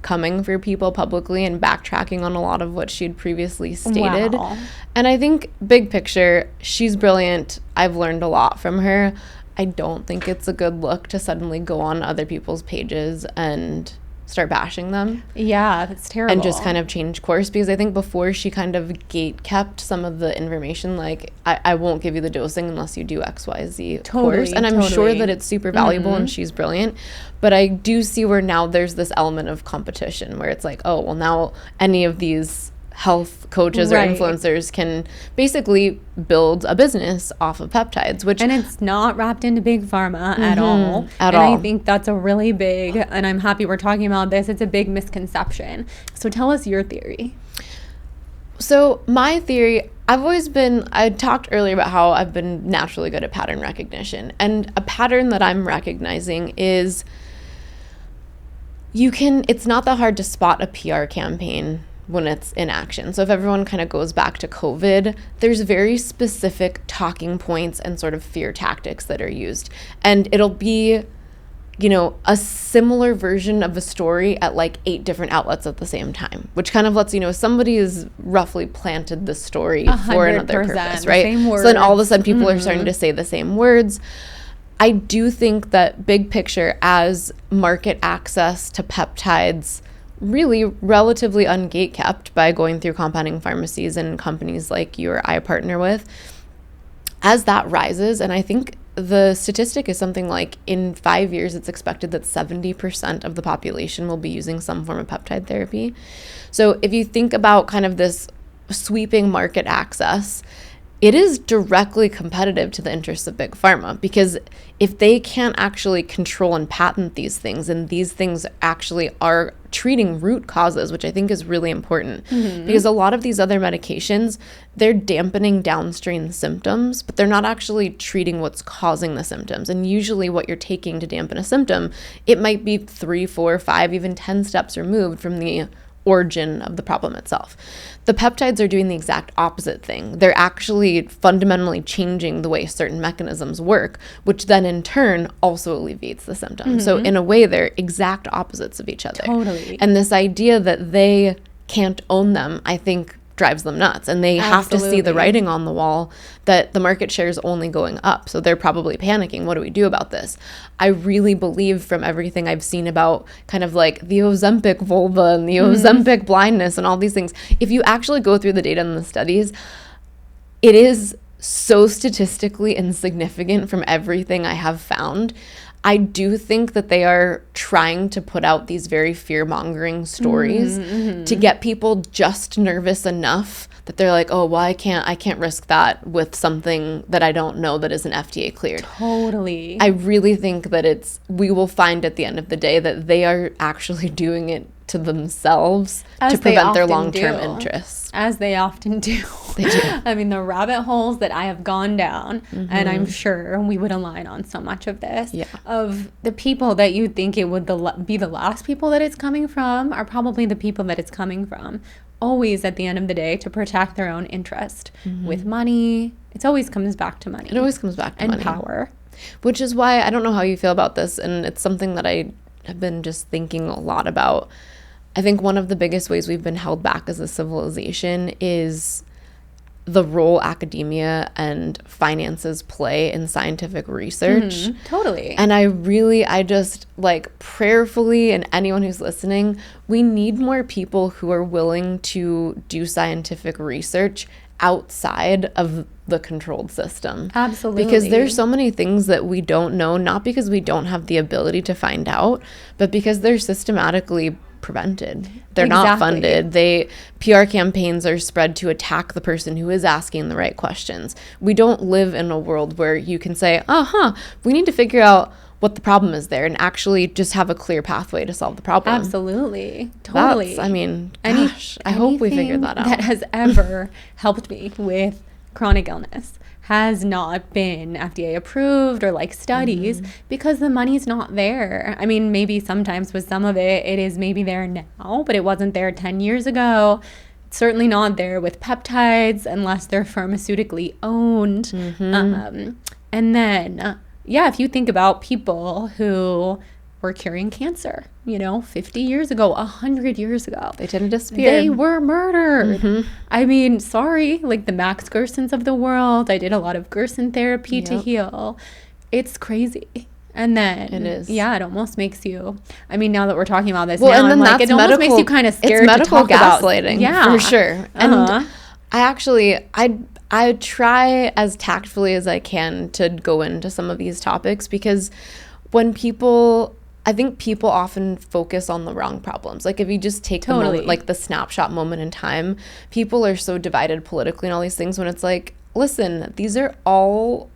coming for people publicly and backtracking on a lot of what she'd previously stated. Wow. And I think big picture, she's brilliant. I've learned a lot from her. I don't think it's a good look to suddenly go on other people's pages and start bashing them. Yeah, that's terrible. And just kind of change course, because I think before she kind of gate kept some of the information, like I won't give you the dosing unless you do XYZ course. And I'm sure that it's super valuable and she's brilliant. But I do see where now there's this element of competition where it's like, oh, well, now any of these health coaches or influencers can basically build a business off of peptides, and it's not wrapped into big pharma at all. I think that's a really big, and I'm happy we're talking about this, it's a big misconception. So tell us your theory. So my theory, I talked earlier about how I've been naturally good at pattern recognition, and a pattern that I'm recognizing is it's not that hard to spot a PR campaign when it's in action. So if everyone kind of goes back to COVID, there's very specific talking points and sort of fear tactics that are used. And it'll be, a similar version of a story at like 8 different outlets at the same time, which kind of lets you know somebody has roughly planted the story for another purpose, right? So then all of a sudden people are starting to say the same words. I do think that big picture, as market access to peptides really relatively ungatekept by going through compounding pharmacies and companies like you or I partner with, as that rises, and I think the statistic is something like in 5 years, it's expected that 70% of the population will be using some form of peptide therapy. So if you think about kind of this sweeping market access, it is directly competitive to the interests of big pharma, because if they can't actually control and patent these things, and these things actually are treating root causes, which I think is really important, because a lot of these other medications, they're dampening downstream symptoms, but they're not actually treating what's causing the symptoms. And usually what you're taking to dampen a symptom, it might be 3, 4, 5, even 10 steps removed from the origin of the problem itself. The peptides are doing the exact opposite thing. They're actually fundamentally changing the way certain mechanisms work, which then in turn also alleviates the symptoms. So in a way, they're exact opposites of each other. Totally. And this idea that they can't own them, I think, drives them nuts, and they have to see the writing on the wall that the market share is only going up. So they're probably panicking. What do we do about this? I really believe, from everything I've seen about kind of like the Ozempic vulva and the Ozempic blindness and all these things, if you actually go through the data and the studies, it is so statistically insignificant from everything I have found. I do think that they are trying to put out these very fear-mongering stories to get people just nervous enough that they're like, oh, well, I can't risk that with something that I don't know that isn't FDA cleared. Totally. I really think that we will find at the end of the day that they are actually doing it to themselves to prevent their long-term interests. As they often do. They do. I mean, the rabbit holes that I have gone down, and I'm sure we would align on so much of this, of the people that you think it would be the last people that it's coming from are probably the people that it's coming from. Always at the end of the day to protect their own interest with money. It always comes back to money. It always comes back to money. And power. Which is why I don't know how you feel about this, and it's something that I have been just thinking a lot about. I think one of the biggest ways we've been held back as a civilization is the role academia and finances play in scientific research. Totally. And I just like prayerfully, and anyone who's listening, we need more people who are willing to do scientific research outside of the controlled system. Absolutely. Because there's so many things that we don't know, not because we don't have the ability to find out, but because they're systematically prevented. They're not funded. PR campaigns are spread to attack the person who is asking the right questions. We don't live in a world where you can say, we need to figure out what the problem is there and actually just have a clear pathway to solve the problem. Absolutely. Totally. I hope we figure that out. That has ever helped me with chronic illness has not been FDA approved or like studies because the money's not there. I mean, maybe sometimes with some of it is maybe there now, but it wasn't there 10 years ago. It's certainly not there with peptides unless they're pharmaceutically owned. And then, if you think about people who were curing cancer, 50 years ago, 100 years ago. They didn't disappear. They were murdered. I mean, sorry, like the Max Gersons of the world. I did a lot of Gerson therapy to heal. It's crazy. And then it is. Yeah, it almost makes you, I mean, now that we're talking about this, well, now and then I'm like, it almost makes you kind of scared to talk gaslighting, about. For sure. And I try as tactfully as I can to go into some of these topics, because when people I think people often focus on the wrong problems. Like if you just take the moment, like the snapshot moment in time, people are so divided politically and all these things when it's like, listen, these are all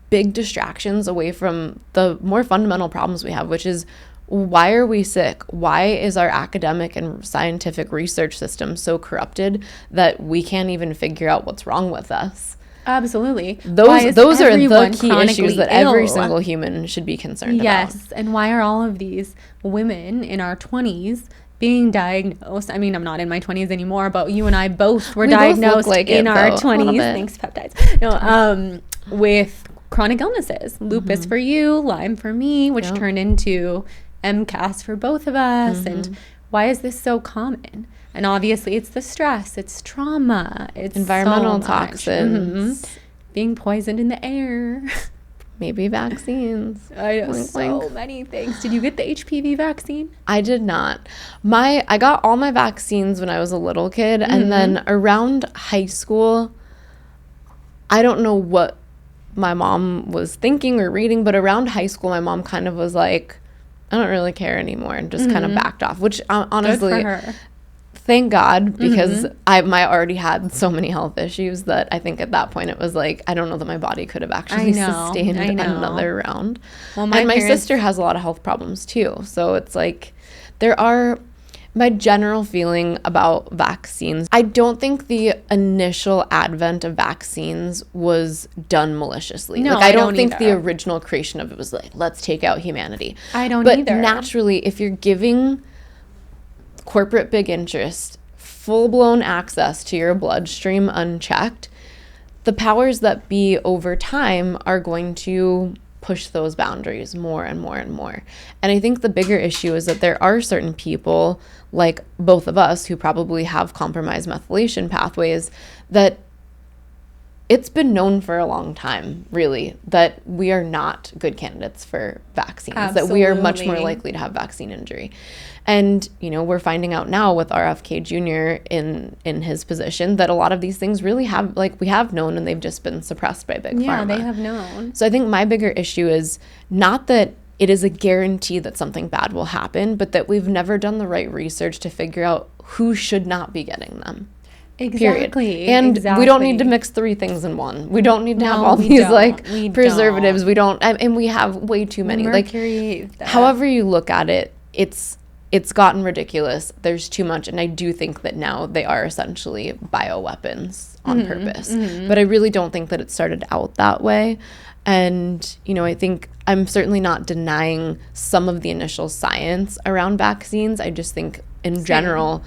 big distractions away from the more fundamental problems we have, which is, why are we sick? Why is our academic and scientific research system so corrupted that we can't even figure out what's wrong with us? Absolutely. Those are the key issues that every single human should be concerned about. Yes. And why are all of these women in our 20s being diagnosed? I mean, I'm not in my 20s anymore, but you and I both were diagnosed in our 20s. Thanks, Peptides. No, with chronic illnesses. Lupus for you, Lyme for me, which turned into MCAS for both of us. And why is this so common? And obviously it's the stress, it's trauma, it's environmental toxins, being poisoned in the air, maybe vaccines. I know, so many things. Did you get the HPV vaccine? I did not. I got all my vaccines when I was a little kid, and then around high school, I don't know what my mom was thinking or reading, but around high school, my mom kind of was like, I don't really care anymore, and just kind of backed off, which honestly, good for her. Thank God, because I already had so many health issues that I think at that point it was like, I don't know that my body could have actually sustained another round. Well, my sister has a lot of health problems too. So it's like, my general feeling about vaccines, I don't think the initial advent of vaccines was done maliciously. No, I don't think the original creation of it was like, let's take out humanity. I don't either. But naturally, if you're giving corporate big interest full-blown access to your bloodstream unchecked, the powers that be over time are going to push those boundaries more and more and more. And I think the bigger issue is that there are certain people, like both of us, who probably have compromised methylation pathways, that it's been known for a long time, really, that we are not good candidates for vaccines, that we are much more likely to have vaccine injury. And, we're finding out now with RFK Jr. in his position that a lot of these things really we have known, and they've just been suppressed by Big Pharma. Yeah, they have known. So I think my bigger issue is not that it is a guarantee that something bad will happen, but that we've never done the right research to figure out who should not be getting them. Exactly. And we don't need to mix 3 things in one. We don't need to have all these preservatives. We don't, and we have way too many. Mercury, however you look at it, it's gotten ridiculous. There's too much, and I do think that now they are essentially bioweapons on purpose. But I really don't think that it started out that way. And, I think I'm certainly not denying some of the initial science around vaccines. I just think in general,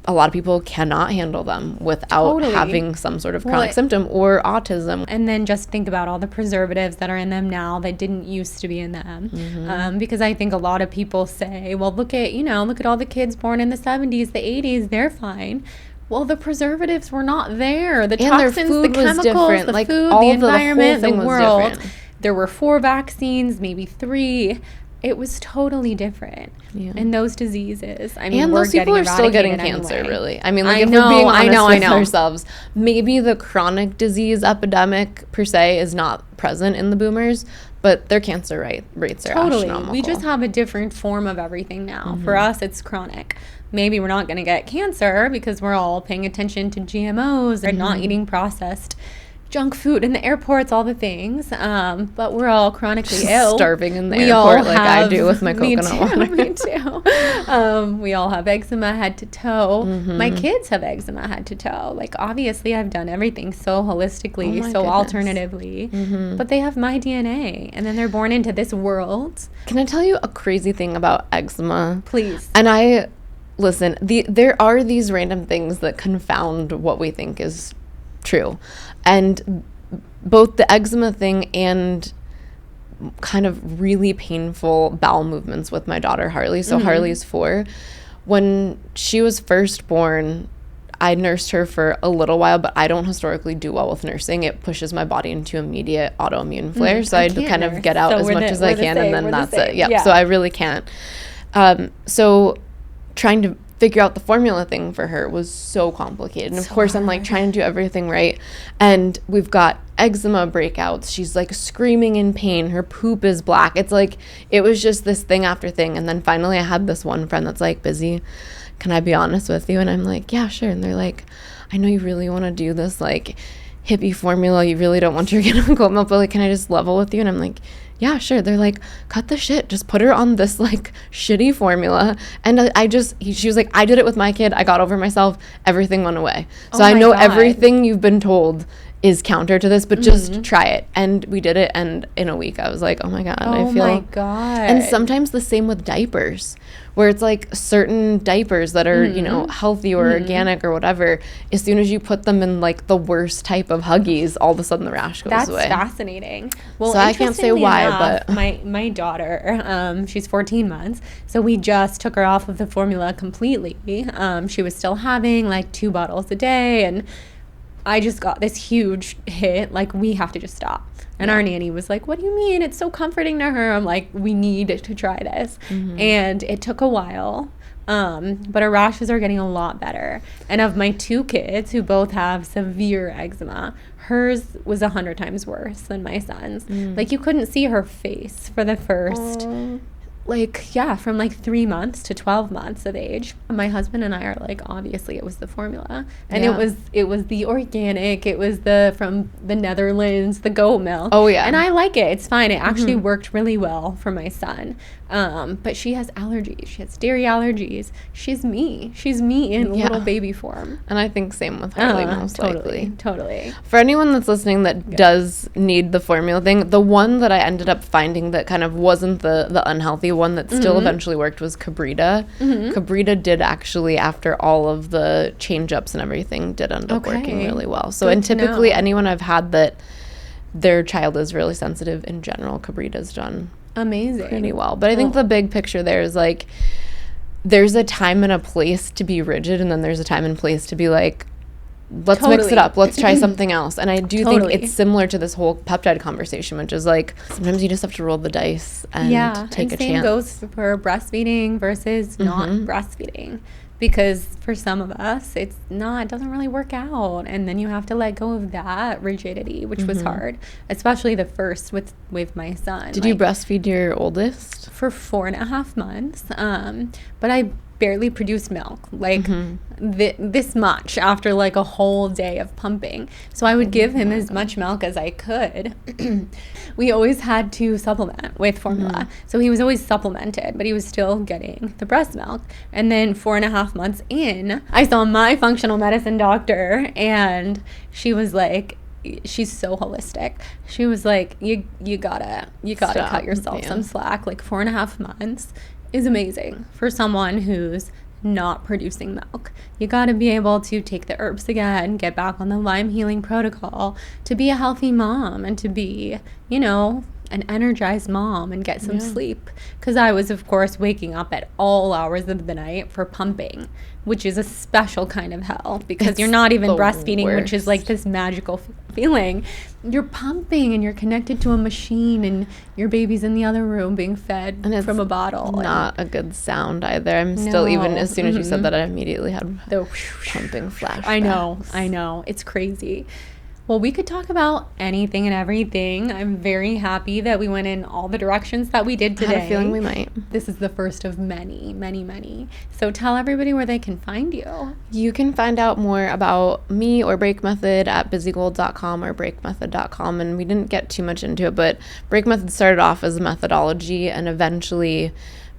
a lot of people cannot handle them without having some sort of chronic symptom or autism. And then just think about all the preservatives that are in them now that didn't used to be in them. Because I think a lot of people say, well, look at all the kids born in the 70s, the 80s, they're fine. Well, the preservatives were not there. The toxins, the chemicals, the food, the environment, the world. There were 4 vaccines, maybe 3. It was totally different. Yeah. And those diseases, and those people are still getting cancer, really. I mean, if we're being honest with ourselves, maybe the chronic disease epidemic per se is not present in the boomers, but their cancer rates are astronomical. We just have a different form of everything now. For us, it's chronic. Maybe we're not going to get cancer because we're all paying attention to GMOs and not eating processed junk food in the airports, all the things, but we're all chronically ill. Starving in the airport I do with my coconut water. Me too. We all have eczema head to toe. My kids have eczema head to toe. Obviously, I've done everything so holistically, alternatively, but they have my DNA, and then they're born into this world. Can I tell you a crazy thing about eczema? Please. And listen, there are these random things that confound what we think is true. And both the eczema thing and kind of really painful bowel movements with my daughter Harley. So Harley's 4. When she was first born, I nursed her for a little while, but I don't historically do well with nursing. It pushes my body into immediate autoimmune flares. So I kind of get out as much as I can, and then that's it. Yeah. So I really can't. So trying to figure out the formula thing for her was so complicated. And of course, I'm like trying to do everything right. And we've got eczema breakouts. She's like screaming in pain. Her poop is black. It's like, it was just this thing after thing. And then finally I had this one friend that's like, Bizzie, can I be honest with you? And I'm like, yeah, sure. And they're like, I know you really want to do this like hippie formula. You really don't want your kid on goat milk, but like, can I just level with you? And I'm like, yeah, sure. They're like, cut the shit. Just put her on this like shitty formula. And she was like, I did it with my kid. I got over myself. Everything went away. So I know everything you've been told is counter to this, but just try it. And we did it. And in a week, I was like, oh my God, I feel. Oh my God. And sometimes the same with diapers, where it's like certain diapers that are, you know, healthy or organic or whatever, as soon as you put them in like the worst type of Huggies, all of a sudden the rash goes away. That's fascinating. Well, so I can't say why, enough, but my daughter, she's 14 months, so we just took her off of the formula completely. She was still having like 2 bottles a day, and I just got this huge hit, like, we have to just stop. And our nanny was like, what do you mean? It's so comforting to her. I'm like, we need to try this. And it took a while, but her rashes are getting a lot better. And of my 2 kids who both have severe eczema, hers was 100 times worse than my son's. Like, you couldn't see her face for the first... from like 3 months to 12 months of age. My husband and I are like, obviously it was the formula, and it was the organic, it was from the Netherlands, the goat milk. Oh yeah. And I like it. It's fine. It actually worked really well for my son. But she has allergies. She has dairy allergies. She's me in little baby form. And I think same with Harley, most likely. Totally. For anyone that's listening that does need the formula thing, the one that I ended up finding that kind of wasn't the unhealthy one that still eventually worked was Cabrita. Cabrita did actually, after all of the change-ups and everything, did end up working really well. So, and typically anyone I've had that their child is really sensitive in general, Cabrita's done amazing pretty well. But I think the big picture there is like, there's a time and a place to be rigid, and then there's a time and place to be like, let's mix it up, let's try something else. And I do think it's similar to this whole peptide conversation, which is like, sometimes you just have to roll the dice and take a chance. Same goes for breastfeeding versus not breastfeeding, because for some of us it doesn't really work out, and then you have to let go of that rigidity, which was hard, especially the first with my son. Did you breastfeed your oldest for 4.5 months? But I barely produced milk, like this much after like a whole day of pumping. So I would give him as much milk as I could. We always had to supplement with formula. So he was always supplemented, but he was still getting the breast milk. And then 4.5 months in, I saw my functional medicine doctor, and she was like, she's so holistic. She was like, you gotta cut yourself some slack. Like 4.5 months is amazing for someone who's not producing milk. You got to be able to take the herbs again, get back on the Lyme healing protocol, to be a healthy mom and to be, an energized mom and get some sleep. Because I was, of course, waking up at all hours of the night for pumping, which is a special kind of hell, because you're not even breastfeeding, which is like this magical feeling. You're pumping and you're connected to a machine, and your baby's in the other room being fed from a bottle. Not a good sound either. I'm still, even as soon as you said that, I immediately had the pumping flashbacks. I know. It's crazy. Well, we could talk about anything and everything. I'm very happy that we went in all the directions that we did today. I had a feeling we might. This is the first of many, many, many. So tell everybody where they can find you. You can find out more about me or Break Method at busygold.com or breakmethod.com. And we didn't get too much into it, but Break Method started off as a methodology and eventually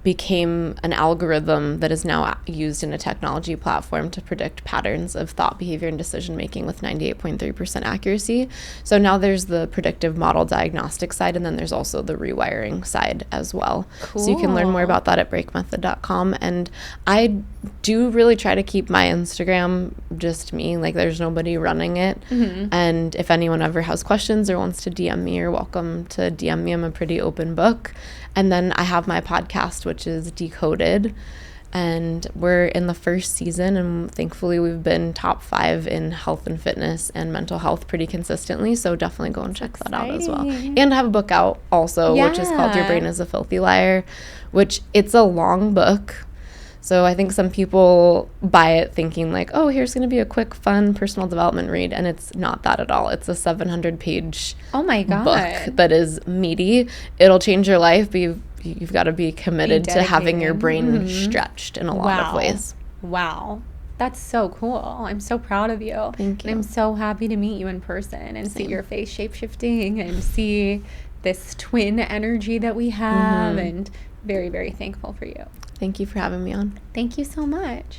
became an algorithm that is now used in a technology platform to predict patterns of thought, behavior, and decision making with 98.3% accuracy. So now there's the predictive model diagnostic side, and then there's also the rewiring side as well. Cool. So you can learn more about that at breakmethod.com. And I do really try to keep my Instagram just me, like there's nobody running it. And if anyone ever has questions or wants to DM me, you're welcome to DM me. I'm a pretty open book. And then I have my podcast, which is Decoded, and we're in the first season, and thankfully we've been top 5 in health and fitness and mental health pretty consistently, so definitely go and check that out as well. And I have a book out also, which is called Your Brain is a Filthy Liar, which it's a long book, So I think some people buy it thinking like, oh, here's going to be a quick, fun personal development read. And it's not that at all. It's a 700-page Oh my God. book that is meaty. It'll change your life, but you've got to be committed to having your brain stretched in a lot of ways. Wow. That's so cool. I'm so proud of you. Thank you. And I'm so happy to meet you in person and see your face shape-shifting and see this twin energy that we have, and very, very thankful for you. Thank you for having me on. Thank you so much.